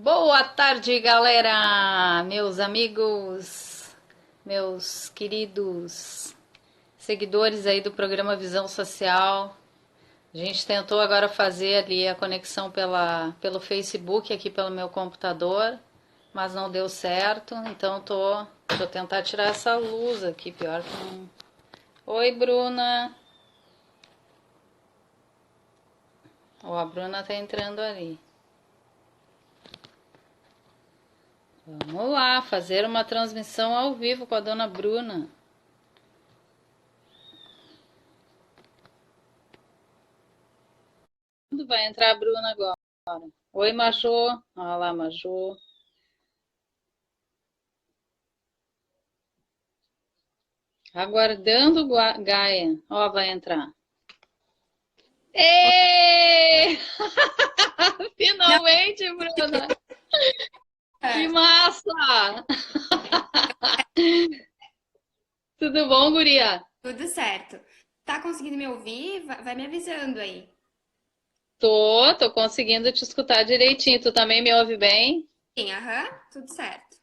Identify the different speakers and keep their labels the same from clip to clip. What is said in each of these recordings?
Speaker 1: Boa tarde, galera! Meus amigos, meus queridos seguidores aí do programa Visão Social. A gente tentou agora fazer ali a conexão pelo Facebook aqui pelo meu computador, mas não deu certo, então tô tentar tirar essa luz aqui, pior que não. Oi, Bruna. Ó, a Bruna tá entrando ali. Vamos lá, fazer uma transmissão ao vivo com a dona Bruna. Quando vai entrar a Bruna agora? Oi, Majô. Olha lá, Majô. Aguardando Gaia. Ó, vai entrar. Ê!
Speaker 2: Não,
Speaker 1: Finalmente, Bruna! Que massa! Tudo bom, guria?
Speaker 2: tudo certo. Tá conseguindo me ouvir? Vai me avisando aí.
Speaker 1: Tô conseguindo te escutar direitinho. Tu também me ouve bem?
Speaker 2: Sim, aham, tudo certo.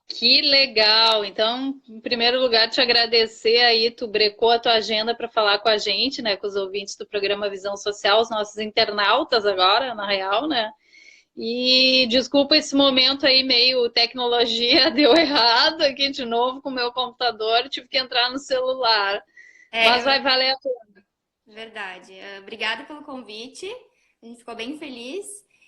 Speaker 1: Que legal! Então, em primeiro lugar, te agradecer aí, tu brecou a tua agenda para falar com a gente, né, com os ouvintes do programa Visão Social, os nossos internautas agora, na real, né? E desculpa esse momento aí, meio tecnologia deu errado aqui de novo com o meu computador, tive que entrar no celular. Mas
Speaker 2: É
Speaker 1: vai valer a pena.
Speaker 2: verdade. Obrigada pelo convite. A gente ficou bem feliz.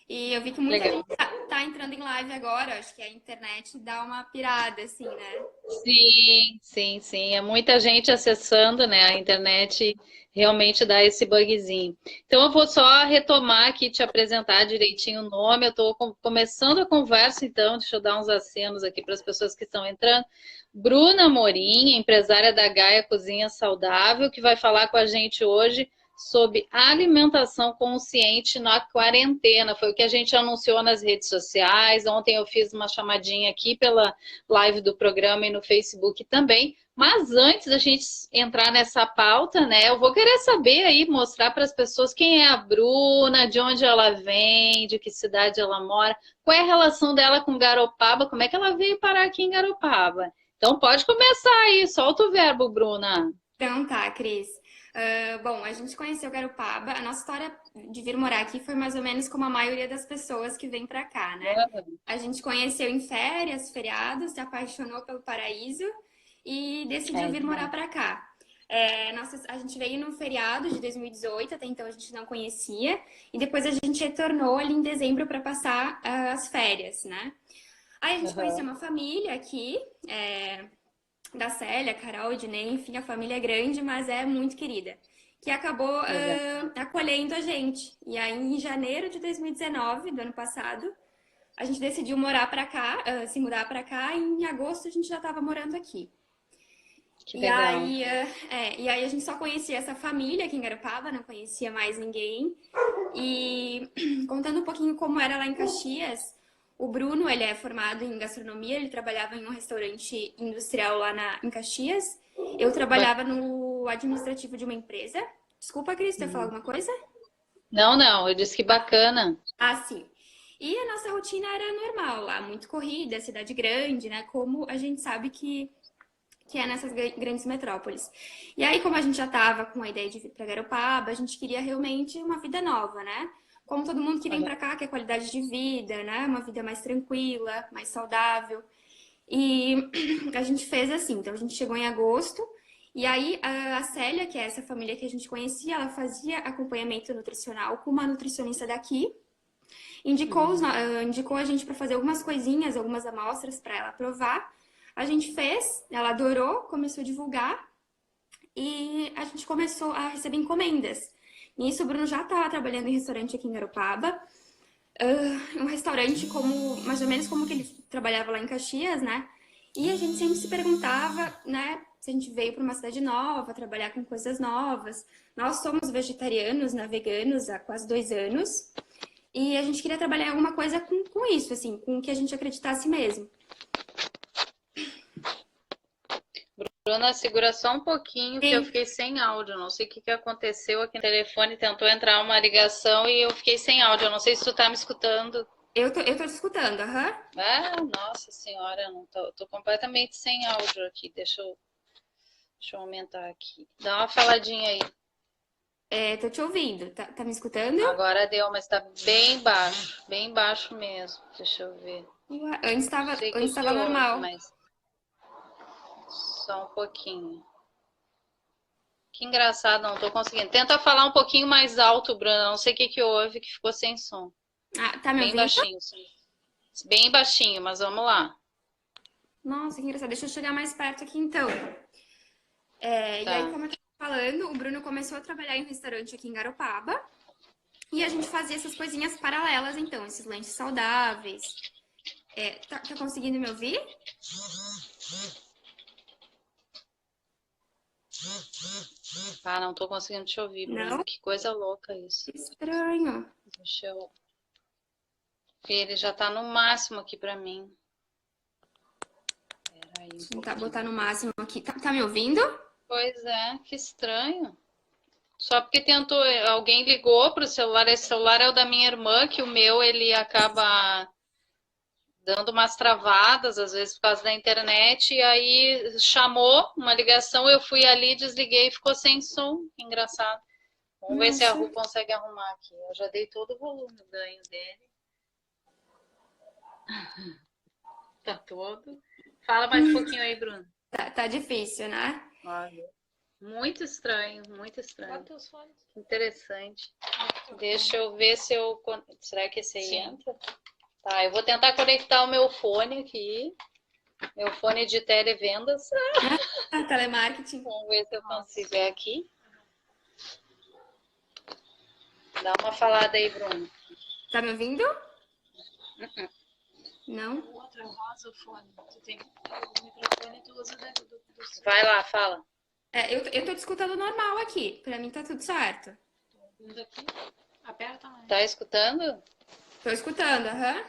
Speaker 2: E eu vi que muita
Speaker 1: Legal.
Speaker 2: gente tá entrando em live agora. Acho que a internet dá uma pirada, assim, né?
Speaker 1: Sim. É muita gente acessando, né? A internet realmente dá esse bugzinho. Então, eu vou só retomar aqui, te apresentar direitinho o nome. Eu estou começando a conversa, então, deixa eu dar uns acenos aqui para as pessoas que estão entrando. Bruna Morim, empresária da Gaia Cozinha Saudável, que vai falar com a gente hoje sobre alimentação consciente na quarentena. Foi o que a gente anunciou nas redes sociais. Ontem eu fiz uma chamadinha aqui pela live do programa e no Facebook também. Mas antes da gente entrar nessa pauta, né, eu vou querer saber aí, mostrar para as pessoas quem é a Bruna, de onde ela vem, de que cidade ela mora, qual é a relação dela com Garopaba, como é que ela veio parar aqui em Garopaba. Então pode começar aí, solta o verbo, Bruna.
Speaker 2: Então tá, Cris. Bom, a gente conheceu Garopaba. A nossa história de vir morar aqui foi mais ou menos como a maioria das pessoas que vem pra cá, né? A gente conheceu em férias, feriados, se apaixonou pelo paraíso e decidiu
Speaker 1: É,
Speaker 2: vir morar pra cá. A gente veio no feriado de 2018, até então a gente não conhecia, e depois a gente retornou ali em dezembro para passar as férias, né? Aí a gente conheceu
Speaker 1: uhum,
Speaker 2: uma família aqui, é, da Célia, Carol, Ednei, enfim, a família é grande, mas é muito querida, que acabou
Speaker 1: legal.
Speaker 2: acolhendo a gente. E aí, em janeiro de 2019, do ano passado, a gente decidiu morar para cá, se mudar para cá, e em agosto a gente já estava morando aqui.
Speaker 1: Que
Speaker 2: E
Speaker 1: legal.
Speaker 2: aí, a gente só conhecia essa família aqui em Garopaba, não conhecia mais ninguém. E contando um pouquinho como era lá em Caxias, o Bruno, ele é formado em gastronomia, ele trabalhava em um restaurante industrial lá em Caxias. Eu trabalhava no administrativo de uma empresa. Desculpa, Cris, você ia falar alguma coisa?
Speaker 1: Não, eu disse que bacana.
Speaker 2: Ah, sim. E a nossa rotina era normal lá, muito corrida, cidade grande, né? Como a gente sabe que é nessas grandes metrópoles. E aí, como a gente já estava com a ideia de vir para Garopaba, a gente queria realmente uma vida nova, né? Como todo mundo que vem para cá quer qualidade de vida, né? Uma vida mais tranquila, mais saudável. E a gente fez assim. Então, a gente chegou em agosto. E aí, a Célia, que é essa família que a gente conhecia, ela fazia acompanhamento nutricional com uma nutricionista daqui. Indicou a gente para fazer algumas coisinhas, algumas amostras para ela provar. A gente fez, ela adorou, começou a divulgar e a gente começou a receber encomendas. Nisso, o Bruno já estava trabalhando em restaurante aqui em Garopaba. Um restaurante como, mais ou menos como que ele trabalhava lá em Caxias, né? E a gente sempre se perguntava, né, se a gente veio para uma cidade nova, trabalhar com coisas novas. Nós somos vegetarianos, né, veganos há quase 2 anos. E a gente queria trabalhar alguma coisa com isso, assim, com o que a gente acreditasse mesmo.
Speaker 1: Bruna, segura só um pouquinho que eu
Speaker 2: Sim,
Speaker 1: fiquei sem áudio. Não sei o que que aconteceu aqui no telefone. Tentou entrar uma ligação e eu fiquei sem áudio. Eu não sei se tu tá me escutando.
Speaker 2: Eu tô te escutando, aham.
Speaker 1: Ah, nossa senhora, não tô completamente sem áudio aqui. Deixa eu aumentar aqui. Dá uma faladinha aí.
Speaker 2: É, tô te ouvindo. Tá me escutando?
Speaker 1: Agora deu, mas tá bem baixo mesmo. Deixa eu ver.
Speaker 2: Ué,
Speaker 1: Sei que
Speaker 2: antes
Speaker 1: te
Speaker 2: tava
Speaker 1: ouve,
Speaker 2: normal.
Speaker 1: mas só um pouquinho. Que engraçado, não tô conseguindo. Tenta falar um pouquinho mais alto, Bruna. Não sei o que que houve, que ficou sem som.
Speaker 2: Ah, tá me
Speaker 1: Bem
Speaker 2: ouvindo?
Speaker 1: baixinho, sim. Bem baixinho, mas vamos lá.
Speaker 2: Nossa, que engraçado. Deixa eu chegar mais perto aqui então. É, e aí,
Speaker 1: Tá.
Speaker 2: como eu tava falando, o Bruno começou a trabalhar em um restaurante aqui em Garopaba. E a gente fazia essas coisinhas paralelas, então, esses lanches saudáveis. É, tá conseguindo me ouvir?
Speaker 1: Ah, não tô conseguindo te ouvir, Bruna.
Speaker 2: Não?
Speaker 1: Que coisa louca isso.
Speaker 2: Que estranho.
Speaker 1: Deixa eu ver, ele já tá no máximo aqui pra mim. Peraí um
Speaker 2: Deixa eu tentar botar
Speaker 1: pouquinho.
Speaker 2: no máximo aqui. Tá me ouvindo?
Speaker 1: Pois é, que estranho. Só porque tentou, alguém ligou pro celular, esse celular é o da minha irmã, que o meu ele acaba dando umas travadas, às vezes por causa da internet, e aí chamou uma ligação, eu fui ali, desliguei e ficou sem som. Engraçado. Vamos ver se a
Speaker 2: Nossa.
Speaker 1: Ru consegue arrumar aqui. Eu já dei todo o volume do ganho dele. Tá todo. Fala mais um pouquinho aí, Bruno.
Speaker 2: Tá difícil, né?
Speaker 1: Olha. Muito estranho, muito estranho. Interessante. Deixa eu ver se eu. Será que esse aí entra? Tá, eu vou tentar conectar o meu fone aqui. Meu fone de televendas.
Speaker 2: Ah, telemarketing.
Speaker 1: Vamos ver se eu consigo. É aqui. Dá uma falada aí, Bruno.
Speaker 2: Tá me ouvindo? Não?
Speaker 3: O outro é o rosa, o fone. Tu tem o microfone, tu usa do seu.
Speaker 1: Vai lá, fala.
Speaker 2: É, eu tô te escutando normal aqui. Pra mim tá tudo certo.
Speaker 3: Tô ouvindo aqui. Aperta mais.
Speaker 1: Tá escutando?
Speaker 2: Tô escutando, aham.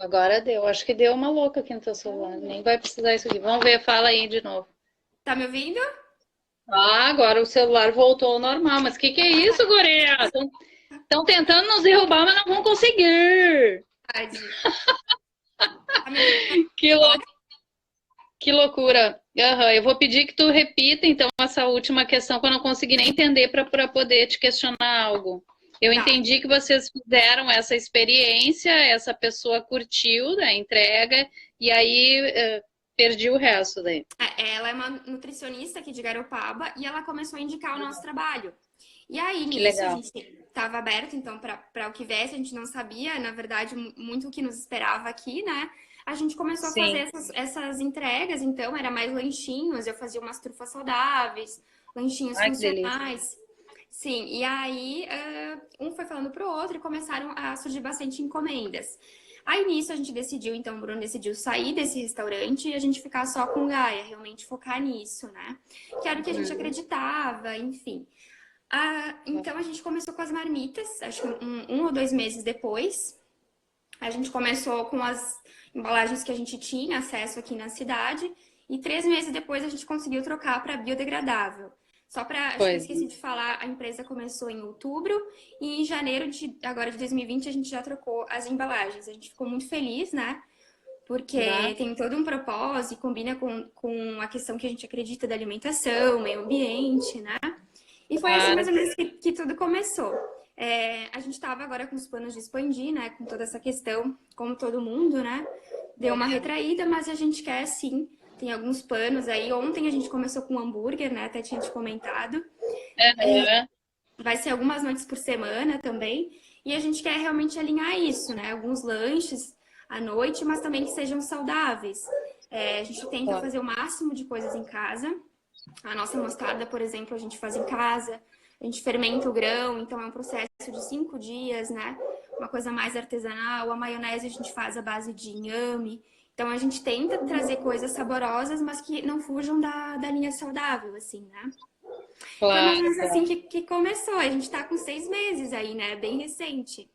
Speaker 1: Agora deu. Acho que deu uma louca aqui no teu celular. Nem vai precisar isso aqui. Vamos ver, fala aí de novo.
Speaker 2: Tá me ouvindo?
Speaker 1: Ah, agora o celular voltou ao normal. Mas que é isso, guria? Estão tentando nos derrubar, mas não vão conseguir.
Speaker 2: Verdade. Tá me ouvindo?
Speaker 1: Que, que loucura. Aham, eu vou pedir que tu repita, então, essa última questão, que eu não consegui nem entender para poder te questionar algo. Eu
Speaker 2: Tá.
Speaker 1: entendi que vocês fizeram essa experiência, essa pessoa curtiu a entrega, e aí perdi o resto daí.
Speaker 2: Ela é uma nutricionista aqui de Garopaba e ela começou a indicar o nosso trabalho. E aí,
Speaker 1: Que
Speaker 2: nisso, a
Speaker 1: legal.
Speaker 2: gente estava aberto, então, para o que viesse, a gente não sabia, na verdade, muito o que nos esperava aqui, né? A gente começou a
Speaker 1: Sim.
Speaker 2: fazer essas entregas, então, era mais lanchinhos, eu fazia umas trufas saudáveis, lanchinhos
Speaker 1: Ai, que delícia.
Speaker 2: funcionais. Sim, e aí um foi falando pro outro e começaram a surgir bastante encomendas. Aí nisso a gente decidiu, então o Bruno decidiu sair desse restaurante e a gente ficar só com o Gaia, realmente focar nisso, né? Que era o que a gente acreditava, enfim. Então a gente começou com as marmitas, acho que um ou 2 meses depois. A gente começou com as embalagens que a gente tinha acesso aqui na cidade e 3 meses depois a gente conseguiu trocar para biodegradável. Só para, acho que eu esqueci de falar, a empresa começou em outubro e em janeiro agora de 2020 a gente já trocou as embalagens. A gente ficou muito feliz, né? Porque tem todo um propósito e combina com a questão que a gente acredita da alimentação, meio ambiente, né? E foi assim mais ou menos que tudo começou. A gente estava agora com os planos de expandir, né? Com toda essa questão, como todo mundo, né? Deu uma retraída, mas a gente quer sim. Tem alguns planos aí. Ontem a gente começou com hambúrguer, né? Até tinha te comentado. Vai ser algumas noites por semana também. E a gente quer realmente alinhar isso, né? Alguns lanches à noite, mas também que sejam saudáveis. A gente tenta fazer o máximo de coisas em casa. A nossa mostarda, por exemplo, a gente faz em casa. A gente fermenta o grão, então é um processo de 5 dias, né? Uma coisa mais artesanal. A maionese a gente faz à base de inhame. Então a gente tenta trazer coisas saborosas, mas que não fujam da linha saudável, assim, né? Foi mais ou menos assim que começou. A gente tá com 6 meses aí, né? Bem recente.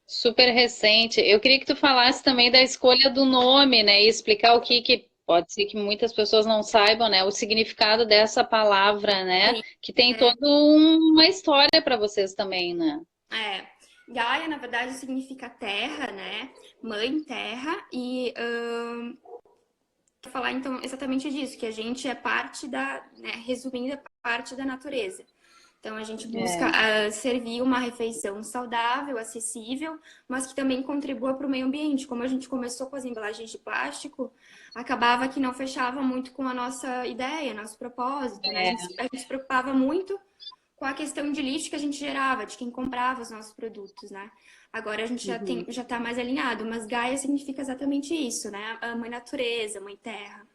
Speaker 1: Super recente. Eu queria que tu falasse também da escolha do nome, né? E explicar o que pode ser que muitas pessoas não saibam, né? O significado dessa palavra, né?
Speaker 2: Sim.
Speaker 1: Que tem toda uma história para vocês também, né?
Speaker 2: Gaia, na verdade, significa terra, né? Mãe terra. E vou falar então exatamente disso, que a gente é parte da, né, resumindo, é parte da natureza. Então a gente busca
Speaker 1: É.
Speaker 2: servir uma refeição saudável, acessível, mas que também contribua para o meio ambiente. Como a gente começou com as embalagens de plástico, acabava que não fechava muito com a nossa ideia, nosso propósito, né? A gente se preocupava muito com a questão de lixo que a gente gerava, de quem comprava os nossos produtos, né? Agora a gente
Speaker 1: Uhum.
Speaker 2: já tá mais alinhado, mas Gaia significa exatamente isso, né? A mãe natureza, mãe terra.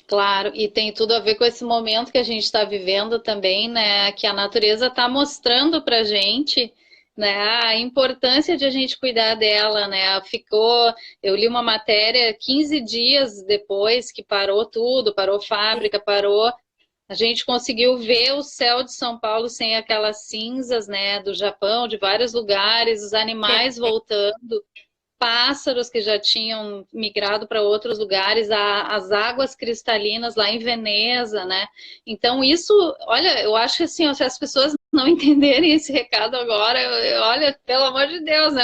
Speaker 1: Claro, e tem tudo a ver com esse momento que a gente está vivendo também, né? Que a natureza está mostrando para a gente, né, a importância de a gente cuidar dela, né? Eu li uma matéria 15 dias depois que parou tudo, parou fábrica, parou. A gente conseguiu ver o céu de São Paulo sem aquelas cinzas, né, do Japão, de vários lugares, os animais voltando, pássaros que já tinham migrado para outros lugares, as águas cristalinas lá em Veneza, né? Então isso, olha, eu acho que assim, se as pessoas não entenderem esse recado agora, olha, pelo amor de Deus, né?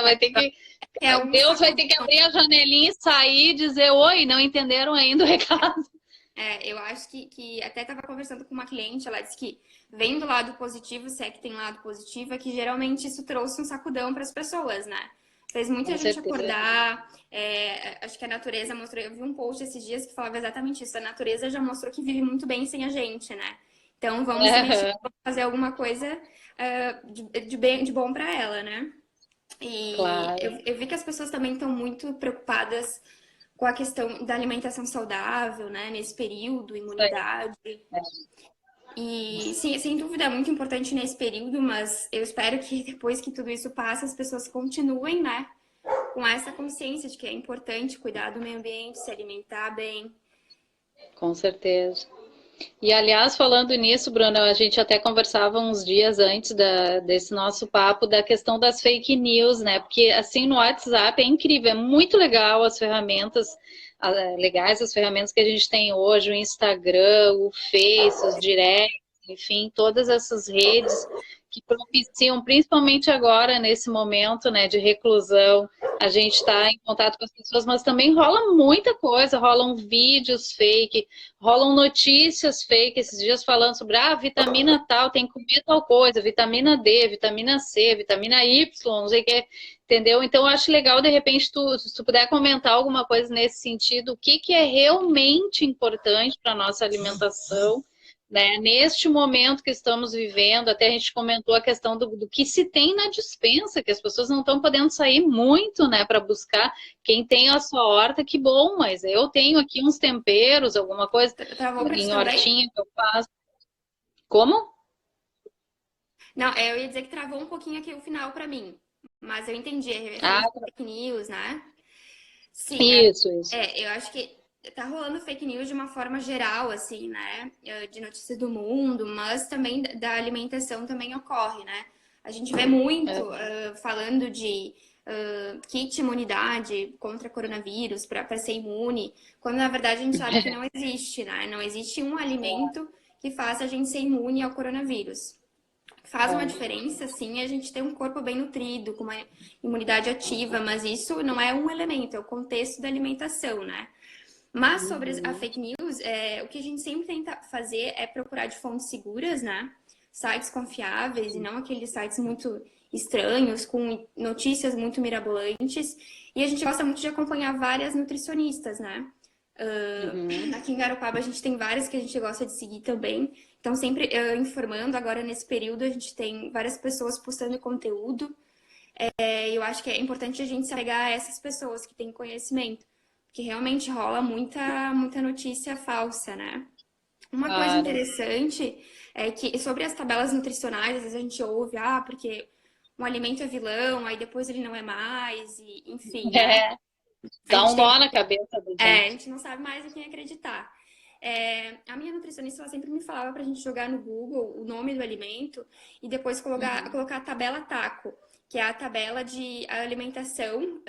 Speaker 2: É um
Speaker 1: Deus vai ter que
Speaker 2: sacudão.
Speaker 1: abrir a janelinha e sair e dizer, oi, não entenderam ainda o recado.
Speaker 2: Eu acho que até estava conversando com uma cliente, ela disse que vem do lado positivo, se é que tem lado positivo, é que geralmente isso trouxe um sacudão para as pessoas, né? Fez muita
Speaker 1: Com
Speaker 2: gente
Speaker 1: certeza.
Speaker 2: acordar. Acho que a natureza mostrou. Eu vi um post esses dias que falava exatamente isso. A natureza já mostrou que vive muito bem sem a gente, né? Então vamos se mexer, vamos fazer alguma coisa de bom para ela, né? E
Speaker 1: Claro.
Speaker 2: eu vi que as pessoas também estão muito preocupadas com a questão da alimentação saudável, né? Nesse período,
Speaker 1: Isso aí.
Speaker 2: imunidade. E sim, sem dúvida é muito importante nesse período, mas eu espero que depois que tudo isso passe, as pessoas continuem, né? Com essa consciência de que é importante cuidar do meio ambiente, se alimentar bem.
Speaker 1: Com certeza. E, aliás, falando nisso, Bruno, a gente até conversava uns dias antes desse nosso papo da questão das fake news, né? Porque, assim, no WhatsApp é incrível, é muito legal as ferramentas, legais as ferramentas que a gente tem hoje, o Instagram, o Face, os directs, enfim, todas essas redes que propiciam, principalmente agora, nesse momento, né, de reclusão, a gente está em contato com as pessoas, mas também rola muita coisa, rolam vídeos fake, rolam notícias fake esses dias falando sobre vitamina tal, tem que comer tal coisa, vitamina D, vitamina C, vitamina Y, não sei o que, entendeu? Então eu acho legal, de repente, se tu puder comentar alguma coisa nesse sentido, o que é realmente importante para a nossa alimentação, né? Neste momento que estamos vivendo, até a gente comentou a questão do que se tem na despensa, que as pessoas não estão podendo sair muito, né, para buscar. Quem tem a sua horta, que bom, mas eu tenho aqui uns temperos, alguma coisa
Speaker 2: Travou para ti
Speaker 1: em
Speaker 2: também?
Speaker 1: hortinha que eu faço. Como?
Speaker 2: Não, eu ia dizer que travou um pouquinho aqui o final para mim, mas eu entendi, é
Speaker 1: Ah,
Speaker 2: referente a fake news, né? Sim,
Speaker 1: isso.
Speaker 2: eu acho que tá rolando fake news de uma forma geral, assim, né? De notícias do mundo, mas também da alimentação também ocorre, né? A gente vê muito
Speaker 1: É.
Speaker 2: falando de kit imunidade contra coronavírus para ser imune, quando na verdade a gente sabe que não existe, né? Não existe um alimento que faça a gente ser imune ao coronavírus. Faz uma
Speaker 1: É.
Speaker 2: diferença, sim, a gente ter um corpo bem nutrido, com uma imunidade ativa, mas isso não é um elemento, é o contexto da alimentação, né? Mas sobre a
Speaker 1: Uhum.
Speaker 2: fake news, o que a gente sempre tenta fazer é procurar de fontes seguras, né? Sites confiáveis e não aqueles sites muito estranhos, com notícias muito mirabolantes. E a gente gosta muito de acompanhar várias nutricionistas, né?
Speaker 1: Uhum.
Speaker 2: Aqui em Garopaba a gente tem várias que a gente gosta de seguir também. Então, sempre informando, agora nesse período a gente tem várias pessoas postando conteúdo. Eu acho que é importante a gente se apegar a essas pessoas que têm conhecimento, porque realmente rola muita notícia falsa, né? Uma coisa
Speaker 1: Claro.
Speaker 2: interessante é que sobre as tabelas nutricionais, às vezes a gente ouve, porque um alimento é vilão, aí depois ele não é mais, e, enfim, né?
Speaker 1: É.
Speaker 2: A
Speaker 1: Dá
Speaker 2: gente
Speaker 1: um
Speaker 2: tem,
Speaker 1: nó na cabeça da
Speaker 2: a
Speaker 1: gente.
Speaker 2: gente não sabe mais em quem acreditar. A minha nutricionista ela sempre me falava pra gente jogar no Google o nome do alimento e depois
Speaker 1: Uhum.
Speaker 2: colocar a tabela TACO, que é a tabela de alimentação,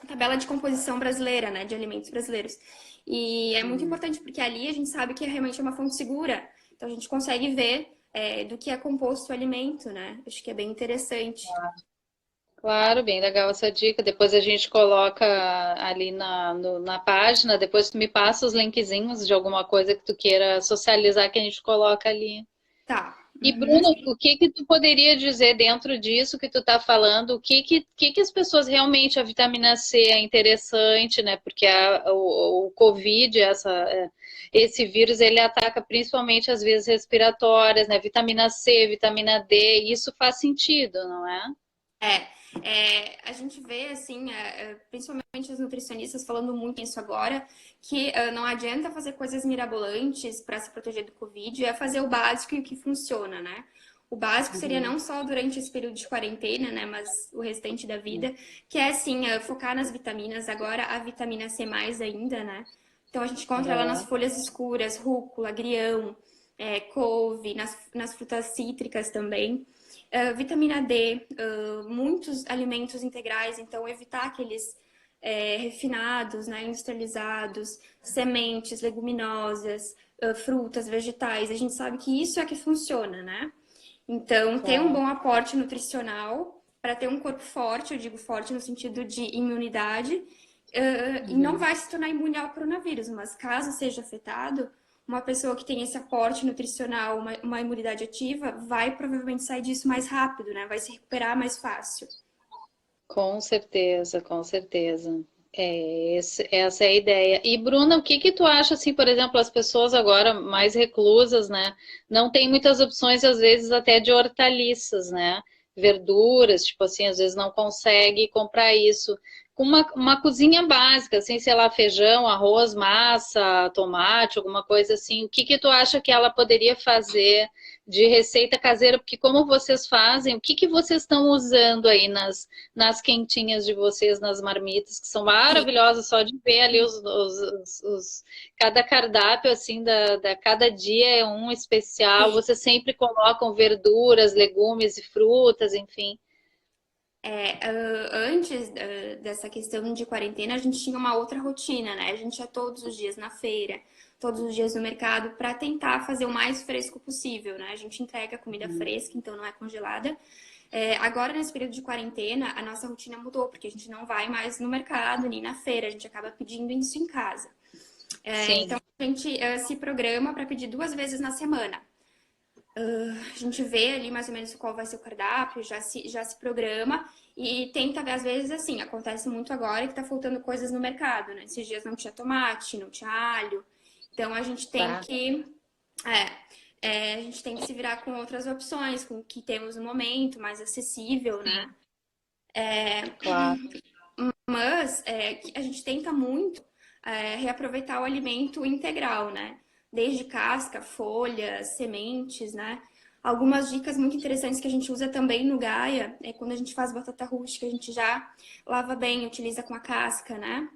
Speaker 2: a tabela de composição brasileira, né, de alimentos brasileiros. E é muito
Speaker 1: Uhum.
Speaker 2: importante porque ali a gente sabe que realmente é uma fonte segura. Então a gente consegue ver do que é composto o alimento, né? Acho que é bem interessante.
Speaker 1: Claro, bem legal essa dica. Depois a gente coloca ali na página, depois tu me passa os linkzinhos de alguma coisa que tu queira socializar que a gente coloca ali.
Speaker 2: Tá.
Speaker 1: E
Speaker 2: Uhum.
Speaker 1: Bruno, o que que tu poderia dizer dentro disso que tu está falando? O que que as pessoas realmente, a vitamina C é interessante, né? Porque o Covid, esse vírus, ele ataca principalmente as vias respiratórias, né? Vitamina C, vitamina D, isso faz sentido, não é?
Speaker 2: A gente vê, assim, principalmente os nutricionistas falando muito isso agora, que não adianta fazer coisas mirabolantes para se proteger do Covid, é fazer o básico e o que funciona, né? O básico seria
Speaker 1: Uhum.
Speaker 2: não só durante esse período de quarentena, né, mas o restante da vida, que é, assim, focar nas vitaminas, agora a vitamina C mais ainda, né? Então a gente encontra ela nas
Speaker 1: Uhum.
Speaker 2: folhas escuras, rúcula, agrião, couve, nas frutas cítricas também. Vitamina D, muitos alimentos integrais, então evitar aqueles refinados, né, industrializados, sementes, leguminosas, frutas, vegetais. A gente sabe que isso é que funciona, né? Então, ter um
Speaker 1: Claro.
Speaker 2: bom aporte nutricional para ter um corpo forte, eu digo forte no sentido de imunidade, e não
Speaker 1: Uhum.
Speaker 2: vai se tornar imune ao coronavírus, mas caso seja afetado, uma pessoa que tem esse aporte nutricional, uma imunidade ativa, vai provavelmente sair disso mais rápido, né? Vai se recuperar mais fácil.
Speaker 1: Com certeza, com certeza. Essa é a ideia. E, Bruna, o que que tu acha, assim, por exemplo, as pessoas agora mais reclusas, né? Não tem muitas opções, às vezes, até de hortaliças, né? Verduras, tipo assim, às vezes não consegue comprar isso. Com uma cozinha básica, assim, sei lá, feijão, arroz, massa, tomate, alguma coisa assim. O que que tu acha que ela poderia fazer de receita caseira? Porque como vocês fazem, o que que vocês estão usando aí nas quentinhas de vocês, nas marmitas, que são
Speaker 2: Sim.
Speaker 1: maravilhosas, só de ver ali cada cardápio, assim, cada dia é um especial,
Speaker 2: Sim.
Speaker 1: vocês sempre colocam verduras, legumes e frutas, enfim.
Speaker 2: Antes dessa questão de quarentena, a gente tinha uma outra rotina, né? A gente ia todos os dias na feira, todos os dias no mercado, para tentar fazer o mais fresco possível, né? A gente entrega comida fresca, então não é congelada. Agora, nesse período de quarentena, a nossa rotina mudou, porque a gente não vai mais no mercado nem na feira, a gente acaba pedindo isso em casa.
Speaker 1: Sim,
Speaker 2: Então, a gente se programa para pedir 2 vezes na semana. A gente vê ali mais ou menos qual vai ser o cardápio, já se programa e tenta ver, às vezes, assim, acontece muito agora que tá faltando coisas no mercado, né? Esses dias não tinha tomate, não tinha alho. Então, a gente tem
Speaker 1: tá,
Speaker 2: que... a gente tem que se virar com outras opções, com o que temos no momento, mais acessível, né?
Speaker 1: sim, claro.
Speaker 2: Mas a gente tenta muito reaproveitar o alimento integral, né? Desde casca, folhas, sementes, né? Algumas dicas muito interessantes que a gente usa também no Gaia é quando a gente faz batata rústica, a gente já lava bem, utiliza com a casca, né?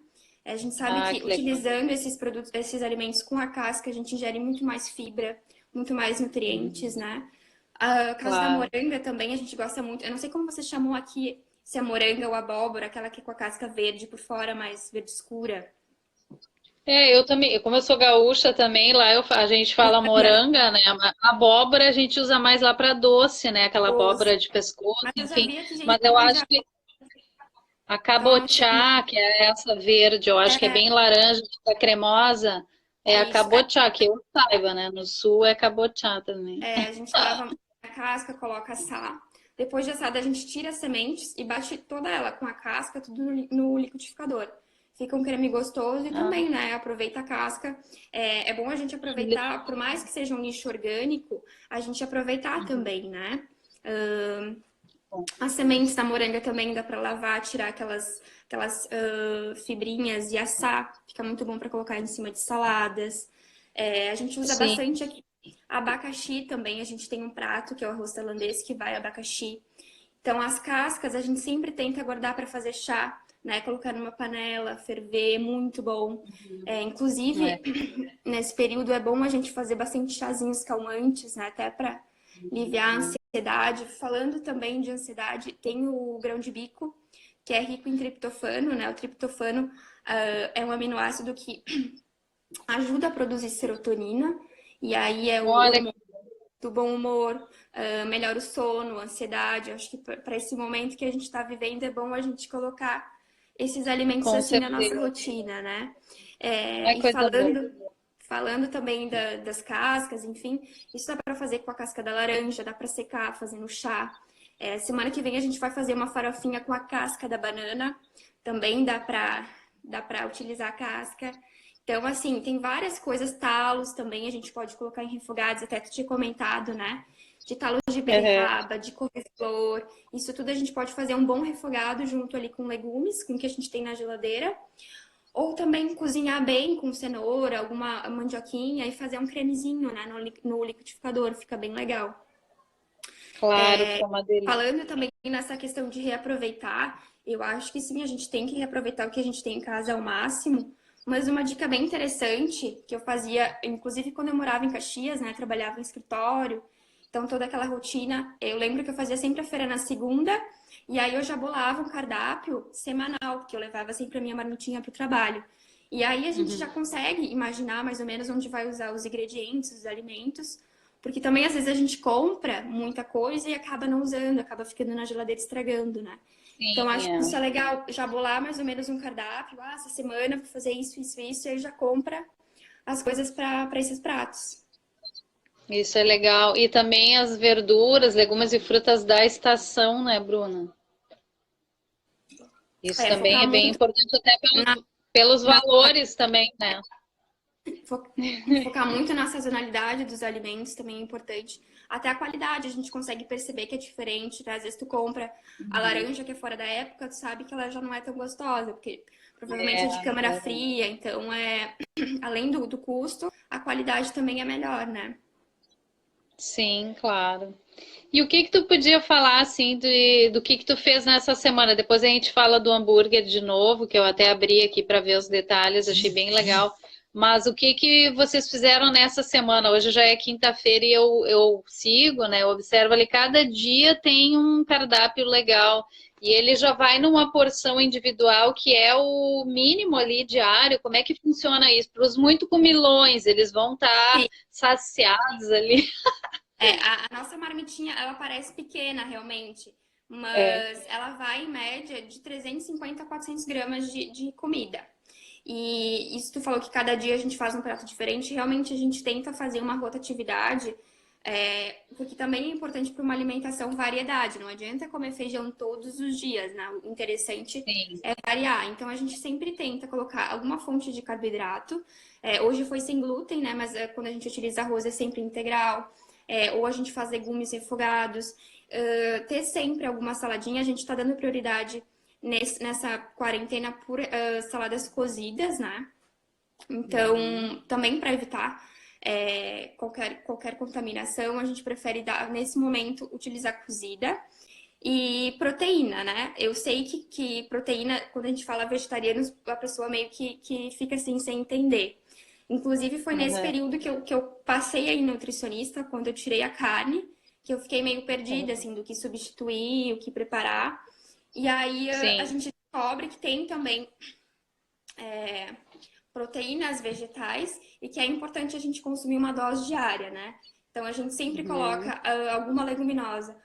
Speaker 2: A gente sabe
Speaker 1: Ah,
Speaker 2: que
Speaker 1: que legal.
Speaker 2: utilizando esses produtos, esses alimentos com a casca, a gente ingere muito mais fibra, muito mais nutrientes,
Speaker 1: Uhum,
Speaker 2: né? O caso da
Speaker 1: claro.
Speaker 2: moranga também, a gente gosta muito. Eu não sei como você chamou aqui, se é moranga ou abóbora, aquela que é com a casca verde por fora, mais verde escura.
Speaker 1: Eu também, como eu sou gaúcha também, lá a gente fala
Speaker 2: Moranga
Speaker 1: moranga, né? A abóbora a gente usa mais lá para doce, né? Aquela
Speaker 2: doce.
Speaker 1: abóbora de pescoço,
Speaker 2: Mas eu já
Speaker 1: enfim.
Speaker 2: vi aqui gente
Speaker 1: Mas eu
Speaker 2: chamando de
Speaker 1: acho
Speaker 2: abóbora,
Speaker 1: que a
Speaker 2: então eu não sei como
Speaker 1: cabotiá, que é essa verde, eu acho que é
Speaker 2: é.
Speaker 1: bem laranja, fica cremosa, é
Speaker 2: É
Speaker 1: a
Speaker 2: isso.
Speaker 1: cabotiá, que eu saiba, né? No sul é cabotiá também.
Speaker 2: A gente lava a casca, coloca assar. Depois de assada, a gente tira as sementes e bate toda ela com a casca, tudo no liquidificador. Fica um creme gostoso e
Speaker 1: Ah,
Speaker 2: também, né? Aproveita a casca. É bom a gente
Speaker 1: que
Speaker 2: aproveitar, por
Speaker 1: legal.
Speaker 2: mais que seja um nicho orgânico, a gente aproveitar
Speaker 1: Uhum.
Speaker 2: também, né? As sementes da moranga também dá para lavar, tirar aquelas fibrinhas e assar. Fica muito bom para colocar em cima de saladas. A gente usa
Speaker 1: Sim,
Speaker 2: bastante aqui. Abacaxi também, a gente tem um prato que é o arroz tailandês que vai abacaxi. Então, as cascas a gente sempre tenta guardar para fazer chá, né? Colocar numa panela, ferver, muito bom.
Speaker 1: é.
Speaker 2: Inclusive, nesse período é bom a gente fazer bastante chazinhos calmantes, né? Até para aliviar a ansiedade. Falando também de ansiedade, tem o grão de bico, que é rico em triptofano, né? O triptofano é um aminoácido que ajuda a produzir serotonina, e aí é o
Speaker 1: Olha,
Speaker 2: hormônio. do bom humor, melhora o sono, a ansiedade. Eu acho que para esse momento que a gente está vivendo é bom a gente colocar esses alimentos
Speaker 1: Com
Speaker 2: assim na nossa
Speaker 1: certeza.
Speaker 2: rotina, né?
Speaker 1: Ai,
Speaker 2: E
Speaker 1: coisa boa.
Speaker 2: falando também das cascas, enfim, isso dá para fazer com a casca da laranja, dá para secar fazendo chá. Semana que vem a gente vai fazer uma farofinha com a casca da banana, também dá para utilizar a casca. Então, assim, tem várias coisas, talos também a gente pode colocar em refogados, até tu tinha comentado, né? De talos de
Speaker 1: Aham.
Speaker 2: beterraba, de couve-flor, isso tudo a gente pode fazer um bom refogado junto ali com legumes, com o que a gente tem na geladeira. Ou também cozinhar bem com cenoura, alguma mandioquinha e fazer um cremezinho, né, no liquidificador, fica bem legal.
Speaker 1: Claro, fica uma delícia.
Speaker 2: Falando também nessa questão de reaproveitar, eu acho que sim, a gente tem que reaproveitar o que a gente tem em casa ao máximo. Mas uma dica bem interessante que eu fazia, inclusive quando eu morava em Caxias, né, trabalhava em escritório, então toda aquela rotina, eu lembro que eu fazia sempre a feira na segunda, e aí eu já bolava um cardápio semanal, porque eu levava sempre a minha marmitinha para o trabalho. E aí a gente já
Speaker 1: Uhum.
Speaker 2: consegue imaginar mais ou menos onde vai usar os ingredientes, os alimentos, porque também às vezes a gente compra muita coisa e acaba não usando, acaba ficando na geladeira estragando, né? Então
Speaker 1: Sim,
Speaker 2: acho que isso é legal, já bolar mais ou menos um cardápio, essa semana vou fazer isso, isso, isso, e aí já compra as coisas para esses pratos.
Speaker 1: isso é legal. E também as verduras, legumes e frutas da estação, né, Bruna? Isso também
Speaker 2: Focar
Speaker 1: é bem
Speaker 2: muito
Speaker 1: importante até pelos
Speaker 2: na
Speaker 1: valores também, né?
Speaker 2: Fo- Focar muito na sazonalidade dos alimentos também é importante. Até a qualidade, a gente consegue perceber que é diferente, né? Às vezes tu compra a
Speaker 1: Uhum.
Speaker 2: laranja que é fora da época, tu sabe que ela já não é tão gostosa, porque provavelmente é de
Speaker 1: É,
Speaker 2: câmara
Speaker 1: verdade.
Speaker 2: fria, então além do custo, a qualidade também é melhor, né?
Speaker 1: Sim, claro. E o que que tu podia falar assim do que tu fez nessa semana? Depois a gente fala do hambúrguer de novo, que eu até abri aqui para ver os detalhes, achei bem legal. Mas o que que vocês fizeram nessa semana? Hoje já é quinta-feira e eu sigo, né? Eu observo ali, cada dia tem um cardápio legal. E ele já vai numa porção individual que é o mínimo ali diário. Como é que funciona isso? Para os muito comilões, eles vão estar
Speaker 2: Sim.
Speaker 1: saciados ali.
Speaker 2: A nossa marmitinha, ela parece pequena realmente,
Speaker 1: É.
Speaker 2: mas ela vai em média de 350 a 400 gramas de comida. E isso tu falou que cada dia a gente faz um prato diferente, realmente a gente tenta fazer uma rotatividade, porque também é importante para uma alimentação variedade, não adianta comer feijão todos os dias, né? O interessante
Speaker 1: Sim.
Speaker 2: é variar. Então a gente sempre tenta colocar alguma fonte de carboidrato. Hoje foi sem glúten, né? Mas quando a gente utiliza arroz é sempre integral. Ou a gente faz legumes refogados. Ter sempre alguma saladinha, a gente está dando prioridade nessa quarentena por saladas cozidas, né?
Speaker 1: Uhum.
Speaker 2: Então, também para evitar qualquer contaminação, a gente prefere dar, nesse momento, utilizar cozida. E proteína, né? Eu sei que proteína, quando a gente fala vegetariano, a pessoa meio que fica assim sem entender. Inclusive, foi nesse
Speaker 1: Uhum.
Speaker 2: período que eu passei aí nutricionista, quando eu tirei a carne, que eu fiquei meio perdida,
Speaker 1: Uhum.
Speaker 2: assim, do que substituir, o que preparar. E aí a
Speaker 1: Sim.
Speaker 2: gente descobre que tem também proteínas vegetais e que é importante a gente consumir uma dose diária, né? Então a gente sempre
Speaker 1: Uhum.
Speaker 2: coloca alguma leguminosa,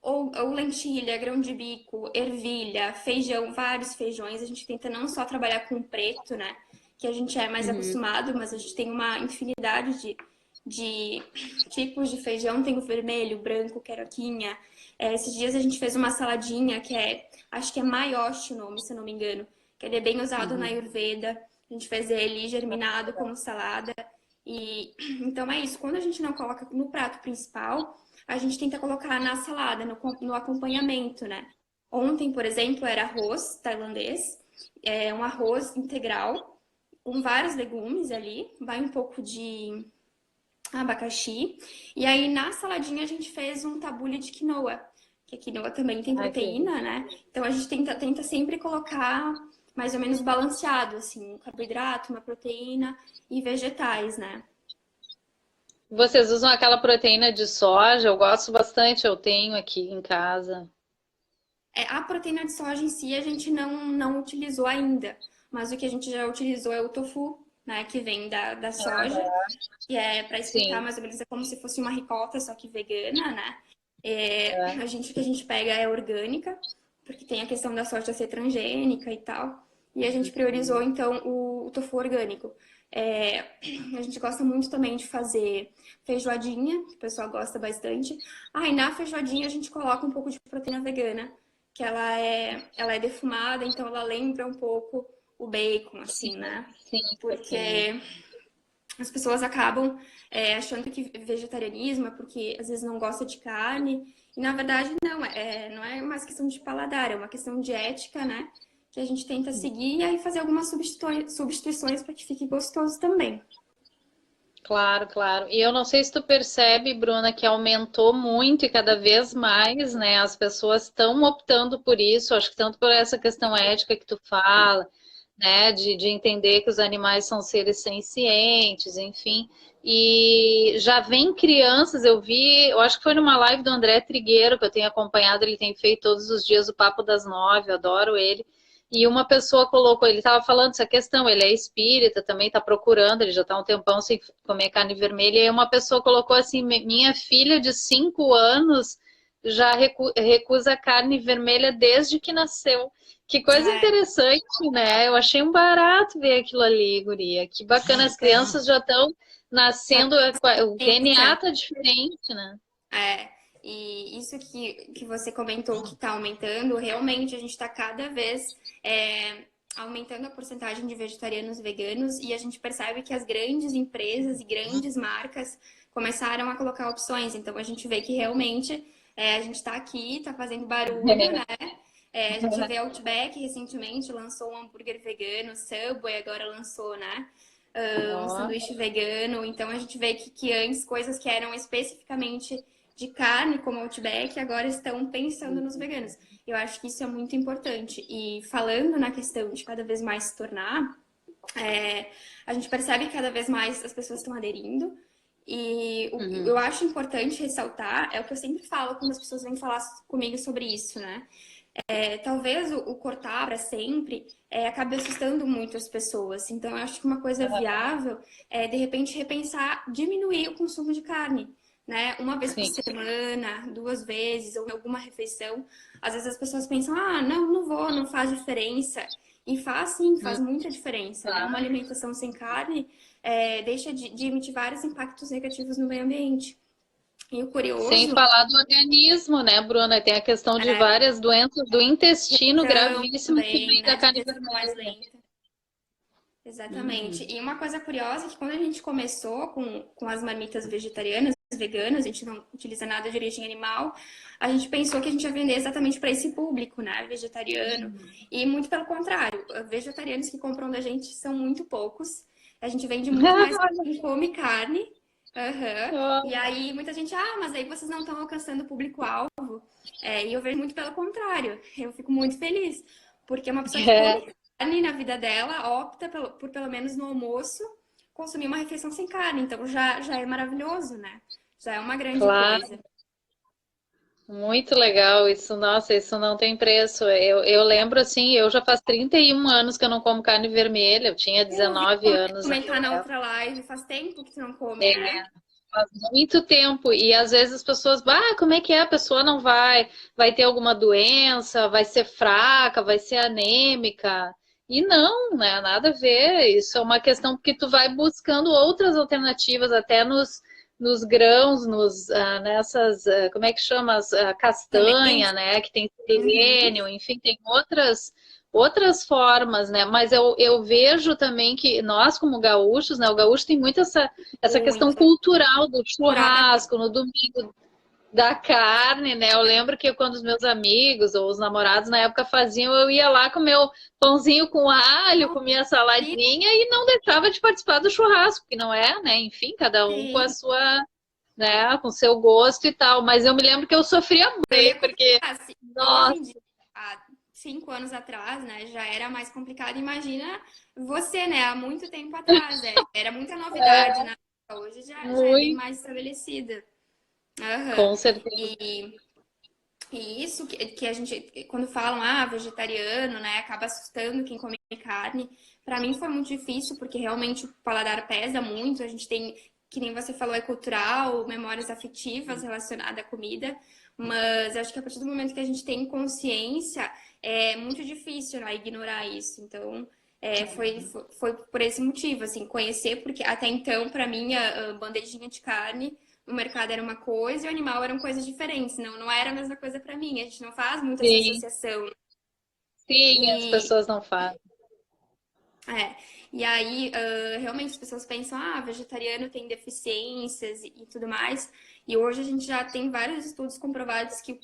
Speaker 2: ou lentilha, grão de bico, ervilha, feijão, vários feijões. A gente tenta não só trabalhar com preto, né? Que a gente é mais
Speaker 1: Uhum.
Speaker 2: acostumado, mas a gente tem uma infinidade de tipos de feijão. Tem o vermelho, o branco, queroquinha. Esses dias a gente fez uma saladinha que acho que é maioshi o nome, se eu não me engano, que ele é bem usado na
Speaker 1: Uhum.
Speaker 2: Ayurveda. A gente fez ele germinado como salada. E então é isso. Quando a gente não coloca no prato principal, a gente tenta colocar na salada, no acompanhamento, né? Ontem, por exemplo, era arroz tailandês, um arroz integral com vários legumes ali, vai um pouco de abacaxi. E aí na saladinha a gente fez um tabule de quinoa, que a quinoa também tem
Speaker 1: Ai, que legal.
Speaker 2: proteína, né? Então a gente tenta sempre colocar mais ou menos balanceado, assim, um carboidrato, uma proteína e vegetais, né?
Speaker 1: Vocês usam aquela proteína de soja? Eu gosto bastante, eu tenho aqui em casa.
Speaker 2: A proteína de soja em si a gente não utilizou ainda, mas o que a gente já utilizou é o tofu. né, que vem da soja, que é para explicar
Speaker 1: Sim.
Speaker 2: mais ou menos, é como se fosse uma ricota, só que vegana, né?
Speaker 1: É.
Speaker 2: O que a gente pega é orgânica, porque tem a questão da soja ser transgênica e tal. E a gente priorizou, então, o tofu orgânico. A gente gosta muito também de fazer feijoadinha, que o pessoal gosta bastante. E na feijoadinha a gente coloca um pouco de proteína vegana, que ela é defumada, então ela lembra um pouco o bacon, assim, né?
Speaker 1: Sim, pouquinho.
Speaker 2: Porque as pessoas acabam achando que vegetarianismo é porque às vezes não gosta de carne, e na verdade não é uma questão de paladar, é uma questão de ética, né? Que a gente tenta seguir e aí fazer algumas substituições para que fique gostoso também.
Speaker 1: Claro, claro. E eu não sei se tu percebe, Bruna, que aumentou muito e cada vez mais, né? As pessoas estão optando por isso, acho que tanto por essa questão ética que tu fala, né? De entender que os animais são seres sencientes, enfim. E já vem crianças, eu vi, eu acho que foi numa live do André Trigueiro, que eu tenho acompanhado, ele tem feito todos os dias o Papo das Nove, eu adoro ele. E uma pessoa colocou, ele estava falando essa questão, ele é espírita, também está procurando, ele já está um tempão sem comer carne vermelha, e aí uma pessoa colocou assim, minha filha de 5 anos já recusa carne vermelha desde que nasceu. Que coisa
Speaker 2: É,
Speaker 1: interessante, né? Eu achei um barato ver aquilo ali, guria. Que bacana, as crianças já estão
Speaker 2: já
Speaker 1: nascendo, o DNA
Speaker 2: pensa,
Speaker 1: tá diferente, né?
Speaker 2: é, e isso que você comentou que está aumentando, realmente a gente está cada vez aumentando a porcentagem de vegetarianos e veganos, e a gente percebe que as grandes empresas e grandes marcas começaram a colocar opções. Então a gente vê que realmente a gente está aqui, está fazendo barulho, né? A gente vê Outback recentemente lançou um hambúrguer vegano, Subway agora lançou, né? Um
Speaker 1: Ó,
Speaker 2: sanduíche vegano. Então a gente vê que antes coisas que eram especificamente de carne, como Outback, agora estão pensando nos veganos. Eu acho que isso é muito importante. E falando na questão de cada vez mais se tornar, a gente percebe que cada vez mais as pessoas estão aderindo. E o que eu
Speaker 1: uhum.
Speaker 2: acho importante ressaltar é o que eu sempre falo quando as pessoas vêm falar comigo sobre isso, né? Talvez o cortar para sempre acabe assustando muito as pessoas. Então, eu acho que uma coisa viável é, de repente, repensar, diminuir o consumo de carne. Né? Uma vez por
Speaker 1: Sim,
Speaker 2: semana, 2 vezes, ou em alguma refeição. Às vezes as pessoas pensam, não, não vou, não faz diferença. E faz sim, faz muita diferença. Né? Uma
Speaker 1: tá.
Speaker 2: alimentação sem carne deixa de emitir vários impactos negativos no meio ambiente. E o
Speaker 1: Sem
Speaker 2: curioso
Speaker 1: falar do organismo, né, Bruna? Tem a questão de
Speaker 2: é
Speaker 1: várias doenças do intestino
Speaker 2: então,
Speaker 1: gravíssimas que
Speaker 2: também,
Speaker 1: vem da
Speaker 2: né?
Speaker 1: carne
Speaker 2: Digestão mais
Speaker 1: vermelha.
Speaker 2: lenta. Exatamente.
Speaker 1: Uhum.
Speaker 2: E uma coisa curiosa é que quando a gente começou com as marmitas vegetarianas, veganas, a gente não utiliza nada de origem animal, a gente pensou que a gente ia vender exatamente para esse público, né? Vegetariano. E muito pelo contrário, vegetarianos que compram da gente são muito poucos. A gente vende muito mais para quem come carne. Aham. E
Speaker 1: Olha,
Speaker 2: aí muita gente, mas aí vocês não estão alcançando o público-alvo. E eu vejo muito pelo contrário. Eu fico muito feliz. Porque uma pessoa que
Speaker 1: é,
Speaker 2: come carne na vida dela opta por pelo menos no almoço consumir uma refeição sem carne. Então já é maravilhoso, né? Já é uma grande
Speaker 1: claro,
Speaker 2: coisa.
Speaker 1: muito legal isso. Nossa, isso não tem preço. Eu lembro assim, eu já faz 31 anos que eu não como carne vermelha. Eu tinha
Speaker 2: Eu vi
Speaker 1: 19 anos na
Speaker 2: comentar na outra live, faz tempo que tu não come,
Speaker 1: época.
Speaker 2: né?
Speaker 1: Faz muito tempo. E às vezes as pessoas, como é que é? A pessoa não vai ter alguma doença, vai ser fraca, vai ser anêmica. E não, né? Nada a ver. Isso é uma questão porque tu vai buscando outras alternativas, até nos grãos, nessas, como é que chama? Castanha,
Speaker 2: Semente.
Speaker 1: né? Que tem
Speaker 2: Uhum.
Speaker 1: selênio, enfim, tem outras formas, né? Mas eu vejo também que nós, como gaúchos, né? O gaúcho tem muito essa questão
Speaker 2: Muito.
Speaker 1: cultural do
Speaker 2: Curada.
Speaker 1: churrasco, no domingo da carne, né? Eu lembro que quando os meus amigos ou os namorados na época faziam, eu ia lá com meu pãozinho com alho, comia saladinha e não deixava de participar do churrasco, que não é, né? Enfim, cada um com a
Speaker 2: Sim.
Speaker 1: sua, né? Com o seu gosto e tal. Mas eu me lembro que eu sofria
Speaker 2: Eu ia
Speaker 1: muito, porque,
Speaker 2: comentar, se hoje
Speaker 1: nossa,
Speaker 2: em dia, há 5 anos atrás, né, já era mais complicado. Imagina você, né, há muito tempo atrás. Era muita novidade, né? Hoje já é bem
Speaker 1: muito,
Speaker 2: mais estabelecida. Aham.
Speaker 1: com certeza.
Speaker 2: E, e isso que a gente, quando falam, vegetariano, né, acaba assustando quem come carne. Para mim foi muito difícil, porque realmente o paladar pesa muito. A gente tem, que nem você falou, é cultural, memórias afetivas relacionadas à comida. Mas acho que a partir do momento que a gente tem consciência, é muito difícil, né, ignorar isso. Então, foi por esse motivo, assim, conhecer, porque até então, para mim, a bandejinha de carne no mercado era uma coisa e o animal eram coisas diferentes. Não era a mesma coisa para mim. A gente não faz muito essa
Speaker 1: Sim,
Speaker 2: associação.
Speaker 1: sim, as
Speaker 2: E,
Speaker 1: pessoas não fazem.
Speaker 2: é, e aí, realmente as pessoas pensam, vegetariano tem deficiências e tudo mais. E hoje a gente já tem vários estudos comprovados que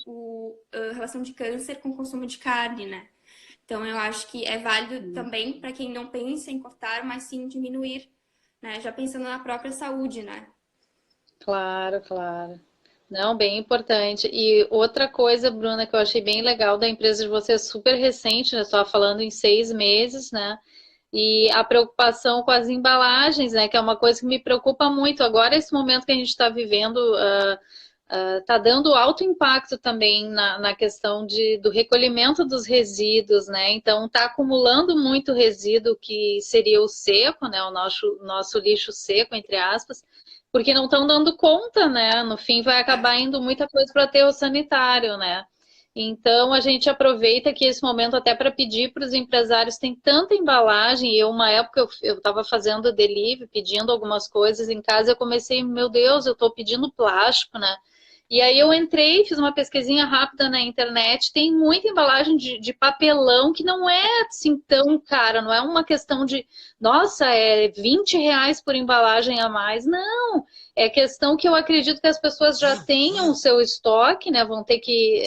Speaker 2: a relação de câncer com o consumo de carne, né? Então eu acho que é válido também para quem não pensa em cortar, mas sim diminuir, né? Já pensando na própria saúde, né?
Speaker 1: Claro, claro. Não, bem importante. E outra coisa, Bruna, que eu achei bem legal da empresa de vocês, super recente, né? Estava falando em 6 meses, né? E a preocupação com as embalagens, né? Que é uma coisa que me preocupa muito. Agora, esse momento que a gente está vivendo, está dando alto impacto também na questão do recolhimento dos resíduos, né? Então, está acumulando muito resíduo que seria o seco, né? O nosso lixo seco, entre aspas, porque não estão dando conta, né? No fim, vai acabar indo muita coisa para o aterro sanitário, né? Então, a gente aproveita aqui esse momento até para pedir para os empresários, tem tanta embalagem, e uma época eu estava fazendo delivery, pedindo algumas coisas em casa, eu comecei, meu Deus, eu estou pedindo plástico, né? E aí eu entrei, fiz uma pesquisinha rápida na internet, tem muita embalagem de papelão que não é assim tão cara, não é uma questão de, nossa, é R$ 20 por embalagem a mais. Não, é questão que eu acredito que as pessoas já tenham o seu estoque, né? Vão ter que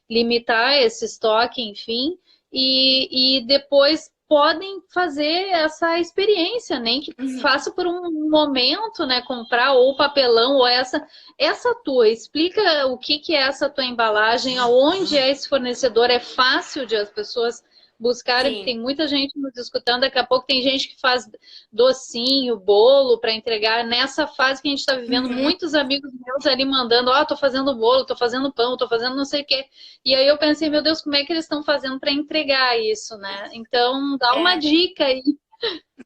Speaker 1: limitar esse estoque, enfim, e depois podem fazer essa experiência, nem que
Speaker 2: Uhum.
Speaker 1: faça por um momento, né? Comprar ou papelão ou essa tua. Explica o que é essa tua embalagem, aonde é esse fornecedor, é fácil de as pessoas buscarem, porque
Speaker 2: Sim.
Speaker 1: tem muita gente nos escutando, daqui a pouco tem gente que faz docinho, bolo para entregar. Nessa fase que a gente está vivendo,
Speaker 2: Uhum.
Speaker 1: muitos amigos meus ali mandando, tô fazendo bolo, tô fazendo pão, tô fazendo não sei o quê. E aí eu pensei, meu Deus, como é que eles estão fazendo para entregar isso, né? Então, dá uma
Speaker 2: É,
Speaker 1: dica aí.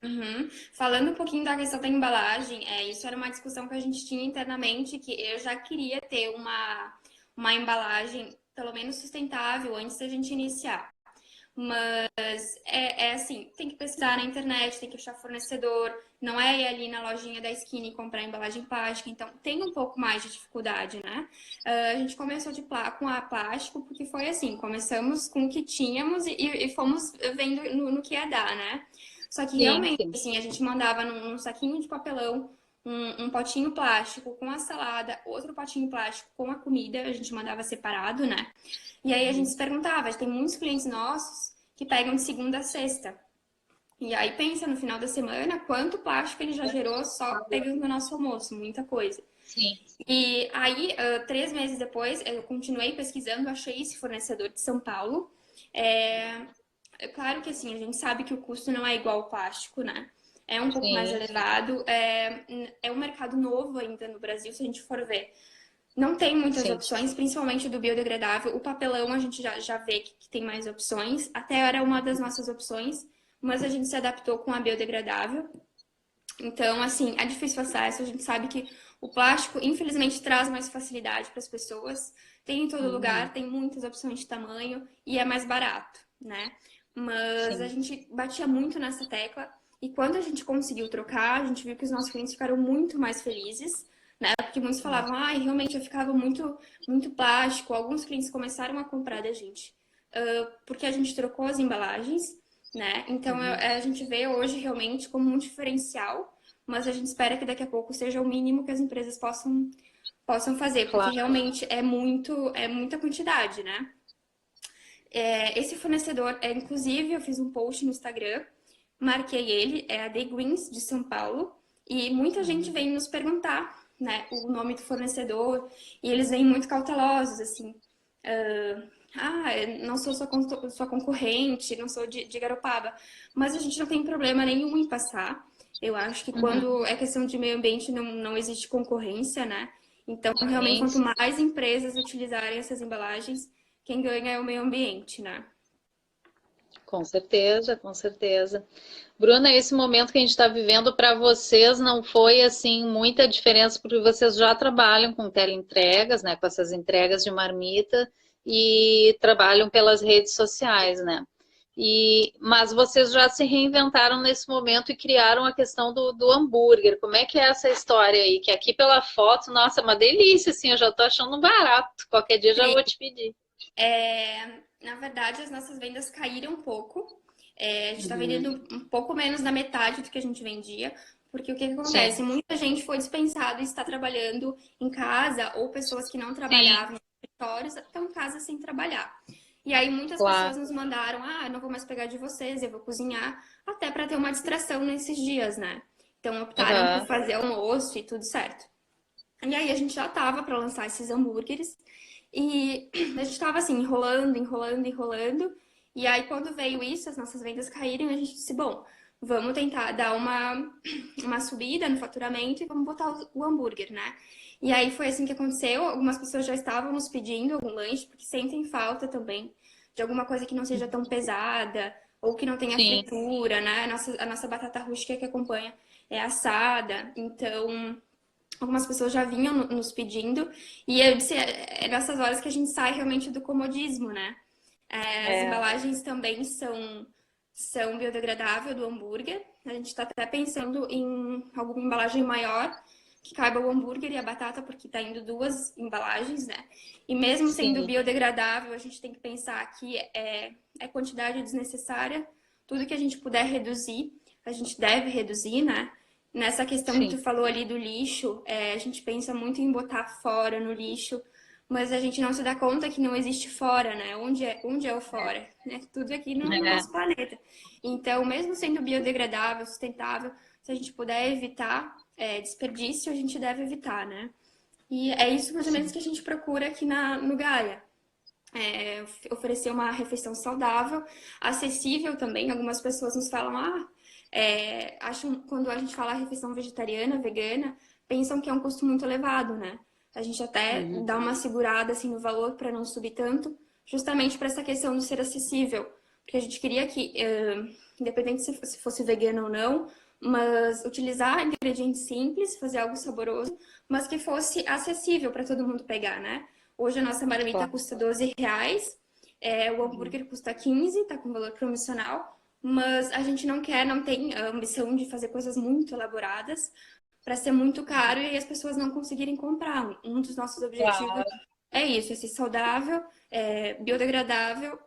Speaker 2: uhum. Falando um pouquinho da questão da embalagem, isso era uma discussão que a gente tinha internamente, que eu já queria ter uma embalagem, pelo menos sustentável, antes da gente iniciar. Mas é assim, tem que pesquisar na internet, tem que achar fornecedor, não é ir ali na lojinha da esquina e comprar embalagem plástica, então tem um pouco mais de dificuldade, né? A gente começou com a plástico porque foi assim, começamos com o que tínhamos e fomos vendo no que ia dar, né? Só que
Speaker 1: Sim,
Speaker 2: realmente,
Speaker 1: sim.
Speaker 2: assim, a gente mandava num saquinho de papelão, um potinho plástico com a salada, outro potinho plástico com a comida, a gente mandava separado, né? E aí a gente se perguntava, tem muitos clientes nossos que pegam de segunda a sexta. E aí pensa no final da semana quanto plástico ele já gerou só pegando no nosso almoço, muita coisa.
Speaker 1: Sim.
Speaker 2: E aí, 3 meses depois, eu continuei pesquisando, achei esse fornecedor de São Paulo. É claro que assim, a gente sabe que o custo não é igual ao plástico, né? É um pouco mais
Speaker 1: Sim,
Speaker 2: elevado. É um mercado novo ainda no Brasil, se a gente for ver. Não tem muitas
Speaker 1: sim.
Speaker 2: opções, principalmente do biodegradável. O papelão a gente já vê que tem mais opções. Até era uma das nossas opções, mas a gente se adaptou com a biodegradável. Então, assim, é difícil acesso. A gente sabe que o plástico, infelizmente, traz mais facilidade para as pessoas. Tem em todo
Speaker 1: Uhum.
Speaker 2: lugar, tem muitas opções de tamanho e é mais barato, né? Mas a
Speaker 1: Sim.
Speaker 2: gente batia muito nessa tecla e quando a gente conseguiu trocar, a gente viu que os nossos clientes ficaram muito mais felizes, né? Porque muitos falavam, realmente eu ficava muito plástico. Alguns clientes começaram a comprar da gente, porque a gente trocou as embalagens, né? Então
Speaker 1: Uhum.
Speaker 2: a gente vê hoje realmente como um diferencial, mas a gente espera que daqui a pouco seja o mínimo que as empresas possam fazer, porque
Speaker 1: Claro.
Speaker 2: realmente é muita quantidade, né? Esse fornecedor, inclusive, eu fiz um post no Instagram, marquei ele, é a The Greens de São Paulo, e muita gente
Speaker 1: Uhum.
Speaker 2: vem nos perguntar, né, o nome do fornecedor, e eles vêm muito cautelosos, assim, não sou sua concorrente, não sou de Garopaba, mas a gente não tem problema nenhum em passar. Eu acho que
Speaker 1: Uhum.
Speaker 2: quando é questão de meio ambiente não existe concorrência, né? Então, realmente,
Speaker 1: Sim,
Speaker 2: quanto
Speaker 1: sim.
Speaker 2: mais empresas utilizarem essas embalagens, quem ganha é o meio ambiente, né?
Speaker 1: Com certeza, com certeza. Bruna, esse momento que a gente está vivendo para vocês não foi assim muita diferença, porque vocês já trabalham com teleentregas, né? Com essas entregas de marmita e trabalham pelas redes sociais, né? Mas vocês já se reinventaram nesse momento e criaram a questão do hambúrguer. Como é que é essa história aí? Que aqui pela foto, nossa, é uma delícia, assim, eu já estou achando barato. Qualquer dia já vou te pedir.
Speaker 2: Na verdade, as nossas vendas caíram um pouco. A gente está
Speaker 1: Uhum.
Speaker 2: vendendo um pouco menos da metade do que a gente vendia, porque o que acontece?
Speaker 1: Sim,
Speaker 2: Muita gente foi dispensada e está trabalhando em casa, ou pessoas que não
Speaker 1: sim,
Speaker 2: trabalhavam em escritórios estão em casa sem trabalhar. E aí muitas pessoas
Speaker 1: claro.
Speaker 2: nos mandaram, eu não vou mais pegar de vocês, eu vou cozinhar, até para ter uma distração nesses dias, né? Então optaram por
Speaker 1: Aham.
Speaker 2: fazer almoço e tudo certo. E aí a gente já tava para lançar esses hambúrgueres e a gente tava assim, enrolando, enrolando, enrolando. E aí quando veio isso, as nossas vendas caíram, a gente disse, bom, vamos tentar dar uma subida no faturamento e vamos botar o hambúrguer, né? E aí foi assim que aconteceu. Algumas pessoas já estavam nos pedindo algum lanche, porque sentem falta também de alguma coisa que não seja tão pesada ou que não tenha
Speaker 1: Sim,
Speaker 2: fritura, né? A nossa batata rústica que acompanha é assada, então algumas pessoas já vinham nos pedindo, e eu disse, é nessas horas que a gente sai realmente do comodismo, né? As
Speaker 1: é,
Speaker 2: embalagens também são biodegradáveis do hambúrguer. A gente está até pensando em alguma embalagem maior que caiba o hambúrguer e a batata, porque está indo duas embalagens, né? E mesmo sendo
Speaker 1: sim,
Speaker 2: biodegradável, a gente tem que pensar que é quantidade desnecessária. Tudo que a gente puder reduzir, a gente deve reduzir, né? Nessa questão que
Speaker 1: sim,
Speaker 2: tu falou ali do lixo, a gente pensa muito em botar fora no lixo, mas a gente não se dá conta que não existe fora, né? Onde é o fora? Né? Tudo aqui no
Speaker 1: é,
Speaker 2: nosso planeta. Então, mesmo sendo biodegradável, sustentável, se a gente puder evitar desperdício, a gente deve evitar, né? E é isso mais ou menos
Speaker 1: sim.
Speaker 2: que a gente procura aqui no Gaia. Oferecer uma refeição saudável, acessível também. Algumas pessoas nos falam, acham, quando a gente fala refeição vegetariana, vegana, pensam que é um custo muito elevado, né? A gente até
Speaker 1: Uhum.
Speaker 2: dá uma segurada assim no valor para não subir tanto, justamente para essa questão de ser acessível, porque a gente queria que, independente se fosse vegano ou não, mas utilizar ingredientes simples, fazer algo saboroso, mas que fosse acessível para todo mundo pegar, né? Hoje a nossa marmita
Speaker 1: Claro.
Speaker 2: custa R$ 12, o
Speaker 1: Uhum.
Speaker 2: hambúrguer custa 15, tá com valor promocional, mas a gente não tem a ambição de fazer coisas muito elaboradas para ser muito caro e as pessoas não conseguirem comprar. Um dos nossos objetivos
Speaker 1: Claro.
Speaker 2: é isso, é ser saudável, biodegradável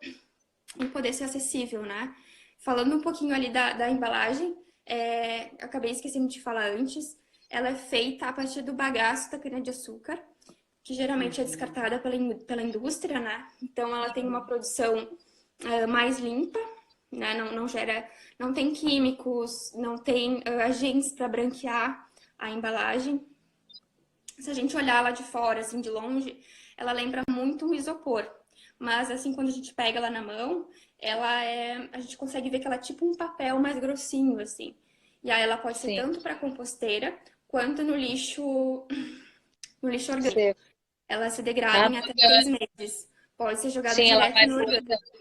Speaker 2: e poder ser acessível, né? Falando um pouquinho ali da embalagem, acabei esquecendo de falar antes, ela é feita a partir do bagaço da cana-de-açúcar, que geralmente é
Speaker 1: Uhum.
Speaker 2: descartada pela indústria, né? Então ela tem uma produção mais limpa, né? Não gera, não tem químicos, não tem agentes para branquear a embalagem. Se a gente olhar lá de fora, assim, de longe, ela lembra muito um isopor. Mas, assim, quando a gente pega ela na mão, a gente consegue ver que ela é tipo um papel mais grossinho, assim. E aí ela pode ser
Speaker 1: Sim.
Speaker 2: tanto para composteira quanto no lixo orgânico.
Speaker 1: Sim.
Speaker 2: Ela se degrada
Speaker 1: Ah,
Speaker 2: em até 6 meses. Pode ser jogada
Speaker 1: sim, ela
Speaker 2: direto
Speaker 1: vai
Speaker 2: no
Speaker 1: ser.
Speaker 2: orgânico.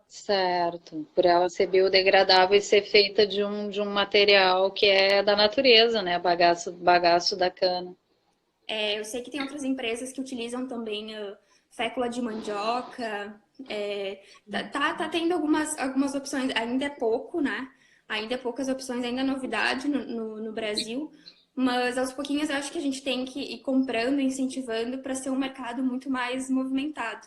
Speaker 1: Certo. Por ela ser biodegradável e ser feita de um material que é da natureza, né? Bagaço da cana.
Speaker 2: Eu sei que tem outras empresas que utilizam também fécula de mandioca. Tá tendo algumas opções, ainda é pouco, né? Ainda é poucas opções, ainda é novidade no Brasil. Mas aos pouquinhos eu acho que a gente tem que ir comprando, incentivando para ser um mercado muito mais movimentado.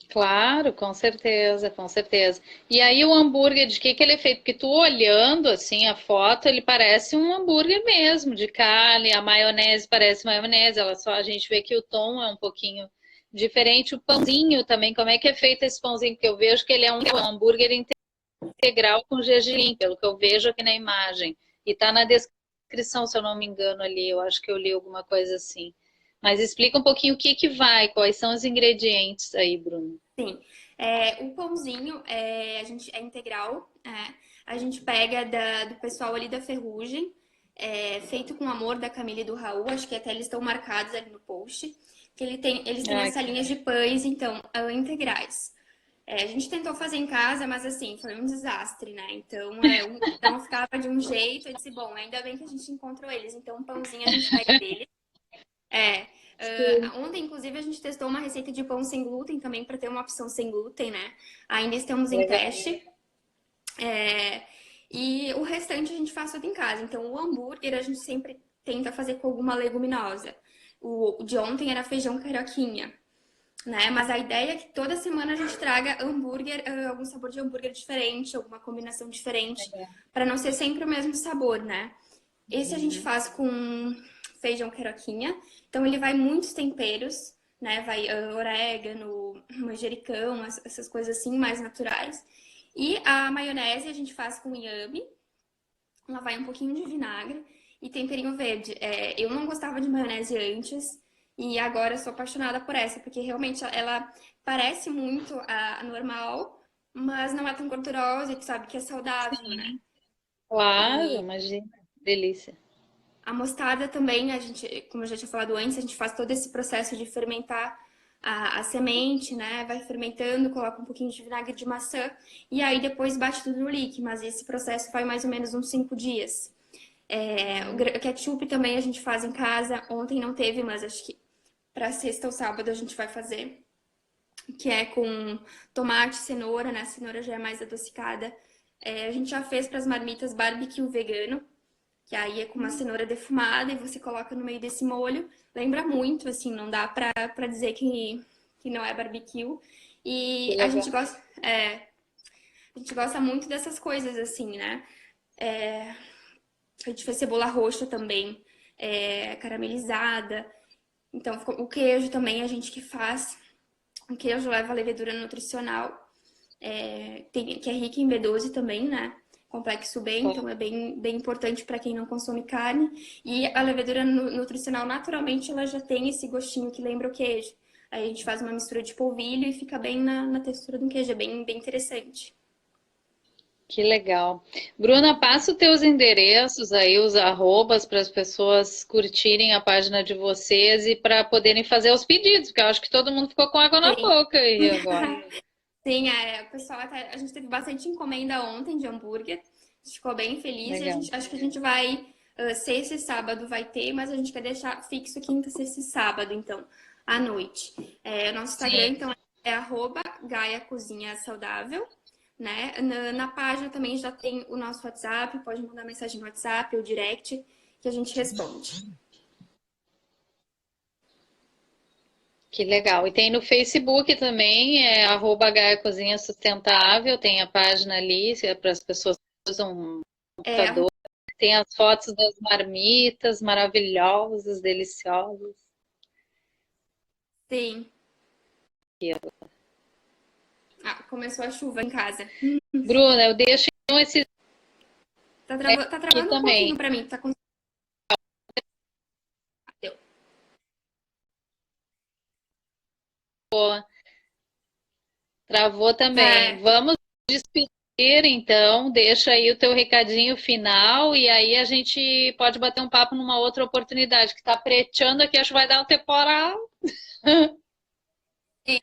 Speaker 1: Claro, com certeza, com certeza. E aí o hambúrguer, de que ele é feito? Porque tu olhando assim a foto, ele parece um hambúrguer mesmo, de carne, a maionese parece maionese, ela só a gente vê que o tom é um pouquinho diferente. O pãozinho também, como é que é feito esse pãozinho? Porque eu vejo que ele é um hambúrguer integral com gergelim, pelo que eu vejo aqui na imagem. E tá na descrição, se eu não me engano ali, eu acho que eu li alguma coisa assim. Mas explica um pouquinho o que que vai, quais são os ingredientes aí, Bruno.
Speaker 2: Sim, o pãozinho a gente é integral, a gente pega do pessoal ali da Ferrugem, feito com amor da Camila e do Raul, acho que até eles estão marcados ali no post, que eles têm
Speaker 1: Ai,
Speaker 2: as salinhas de pães, então, integrais. A gente tentou fazer em casa, mas assim, foi um desastre, né? Então, então ficava de um jeito, eu disse, bom, ainda bem que a gente encontrou eles, então um pãozinho a gente pega deles. É, ontem, inclusive, a gente testou uma receita de pão sem glúten também para ter uma opção sem glúten, né? Ainda estamos em
Speaker 1: Legal.
Speaker 2: teste. E o restante a gente faz tudo em casa. Então, o hambúrguer a gente sempre tenta fazer com alguma leguminosa. O de ontem era feijão carioquinha, né? Mas a ideia é que toda semana a gente traga hambúrguer, algum sabor de hambúrguer diferente, alguma combinação diferente, para não ser sempre o mesmo sabor, né? Esse a gente faz com feijão carioquinha. Então ele vai muitos temperos, né? Vai orégano, manjericão, essas coisas assim mais naturais. E a maionese a gente faz com inhame. Ela vai um pouquinho de vinagre e temperinho verde. Eu não gostava de maionese antes e agora eu sou apaixonada por essa, porque realmente ela parece muito a normal, mas não é tão gordurosa e tu sabe que é saudável, né?
Speaker 1: Claro,
Speaker 2: E
Speaker 1: imagina. Delícia.
Speaker 2: a mostarda também, a gente, como eu já tinha falado antes, a gente faz todo esse processo de fermentar a semente, né? Vai fermentando, coloca um pouquinho de vinagre de maçã e aí depois bate tudo no lique, mas esse processo vai mais ou menos uns 5 dias. O ketchup também a gente faz em casa. Ontem não teve, mas acho que para sexta ou sábado a gente vai fazer. Que é com tomate, cenoura, né? A cenoura já é mais adocicada. A gente já fez para as marmitas barbecue vegano, que aí é com uma cenoura defumada e você coloca no meio desse molho. Lembra muito, assim, não dá pra dizer que não é barbecue.
Speaker 1: Que
Speaker 2: E
Speaker 1: legal.
Speaker 2: a gente gosta muito dessas coisas, assim, né? A gente fez cebola roxa também, caramelizada. Então, o queijo também a gente que faz. O queijo leva levedura nutricional, que é rica em B12 também, né? Complexo B, então é bem importante para quem não consome carne. E a levedura nutricional, naturalmente, ela já tem esse gostinho que lembra o queijo. Aí a gente faz uma mistura de polvilho e fica bem na textura do queijo, é bem interessante.
Speaker 1: Que legal. Bruna, passa os teus endereços aí, os arrobas, para as pessoas curtirem a página de vocês e para poderem fazer os pedidos, porque eu acho que todo mundo ficou com água na
Speaker 2: Sim.
Speaker 1: boca aí agora.
Speaker 2: Sim, o pessoal a gente teve bastante encomenda ontem de hambúrguer. A gente ficou bem feliz e
Speaker 1: Legal.
Speaker 2: acho que a gente vai, sexta e sábado vai ter, mas a gente quer deixar fixo quinta, sexta e sábado, então, à noite. O nosso Instagram,
Speaker 1: Sim.
Speaker 2: então, é Gaia Cozinha Saudável, né? Na página também já tem o nosso WhatsApp, pode mandar mensagem no WhatsApp ou direct que a gente responde.
Speaker 1: Que legal. E tem no Facebook também, @Gaia Cozinha Sustentável, tem a página ali, se é para as pessoas que usam um
Speaker 2: É,
Speaker 1: computador. Tem as fotos das marmitas maravilhosas, deliciosas.
Speaker 2: sim. Começou a chuva em casa.
Speaker 1: Bruna, eu deixo então esse
Speaker 2: Tá
Speaker 1: aqui
Speaker 2: travando um
Speaker 1: também.
Speaker 2: pouquinho pra mim, tá com...
Speaker 1: Travou também.
Speaker 2: É,
Speaker 1: Vamos despedir, então. Deixa aí o teu recadinho final e aí a gente pode bater um papo numa outra oportunidade, que tá preteando aqui, acho que vai dar um temporal.
Speaker 2: sim.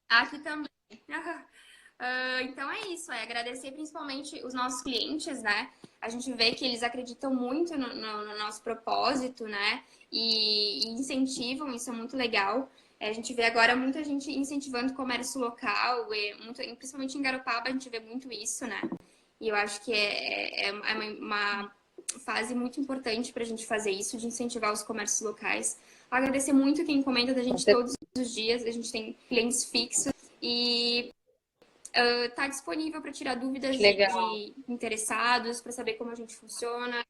Speaker 2: Aqui também. Então é isso, agradecer principalmente os nossos clientes, né? A gente vê que eles acreditam muito no nosso propósito, né? E incentivam, isso é muito legal. A gente vê agora muita gente incentivando o comércio local, principalmente em Garopaba a gente vê muito isso, né? E eu acho que é uma fase muito importante para a gente fazer isso, de incentivar os comércios locais. Agradecer muito quem encomenda da gente todos os dias, a gente tem clientes fixos e tá disponível para tirar dúvidas
Speaker 1: Que legal.
Speaker 2: de interessados, para saber como a gente funciona.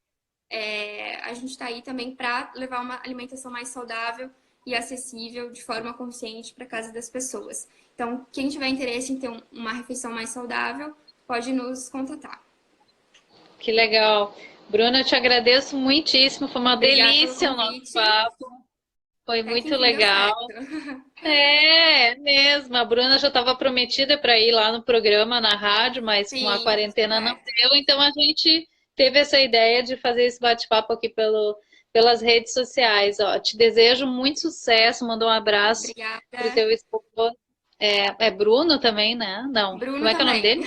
Speaker 2: A gente está aí também para levar uma alimentação mais saudável e acessível de forma consciente para casa das pessoas. Então, quem tiver interesse em ter uma refeição mais saudável, pode nos contatar.
Speaker 1: Que legal. Bruna, eu te agradeço muitíssimo. Foi uma
Speaker 2: Obrigada pelo
Speaker 1: delícia o nosso
Speaker 2: convite.
Speaker 1: papo. Foi
Speaker 2: Até que
Speaker 1: muito
Speaker 2: enfim deu
Speaker 1: legal.
Speaker 2: certo.
Speaker 1: É mesmo. A Bruna já estava prometida para ir lá no programa na rádio, mas com a
Speaker 2: Sim,
Speaker 1: quarentena não
Speaker 2: certo.
Speaker 1: deu. Então a gente teve essa ideia de fazer esse bate-papo aqui pelas redes sociais. Ó, te desejo muito sucesso. Manda um abraço para o
Speaker 2: Obrigada.
Speaker 1: teu esposo. É Bruno também, né? Não.
Speaker 2: Bruno
Speaker 1: Como é que é o nome
Speaker 2: também.
Speaker 1: dele?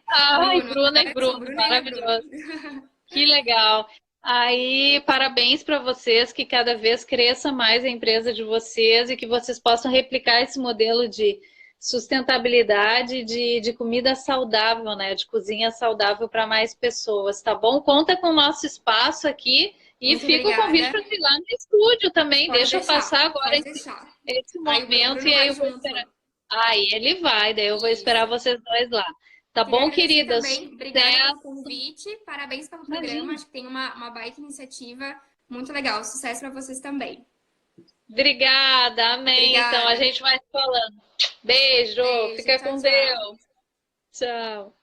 Speaker 1: Ai,
Speaker 2: Bruno,
Speaker 1: Bruno e
Speaker 2: agora são
Speaker 1: Bruno,
Speaker 2: Bruno e
Speaker 1: maravilhoso.
Speaker 2: Bruno.
Speaker 1: Que legal. Aí, parabéns para vocês, que cada vez cresça mais a empresa de vocês e que vocês possam replicar esse modelo de sustentabilidade, de comida saudável, né? De cozinha saudável para mais pessoas, tá bom? Conta com o nosso espaço aqui e
Speaker 2: Muito
Speaker 1: fica o convite
Speaker 2: obrigada.
Speaker 1: para ir lá no estúdio também.
Speaker 2: Pode
Speaker 1: Deixa eu passar
Speaker 2: deixar,
Speaker 1: agora
Speaker 2: pode deixar.
Speaker 1: esse
Speaker 2: Aí o
Speaker 1: momento
Speaker 2: Bruno
Speaker 1: e aí
Speaker 2: vai
Speaker 1: eu vou
Speaker 2: junto.
Speaker 1: esperar. Aí ele vai, daí eu vou esperar
Speaker 2: Isso.
Speaker 1: vocês dois lá. Tá
Speaker 2: Queria
Speaker 1: bom,
Speaker 2: agradecer
Speaker 1: queridas?
Speaker 2: também. Obrigada pelo
Speaker 1: Sucesso.
Speaker 2: convite. Parabéns pelo programa.
Speaker 1: Imagina.
Speaker 2: Acho que tem uma baita iniciativa. Muito legal. Sucesso para vocês também.
Speaker 1: Obrigada, amém. Então a
Speaker 2: Obrigada.
Speaker 1: gente vai se falando. Beijo,
Speaker 2: Beijo.
Speaker 1: fica
Speaker 2: Tchau,
Speaker 1: com
Speaker 2: tchau.
Speaker 1: Deus. Tchau.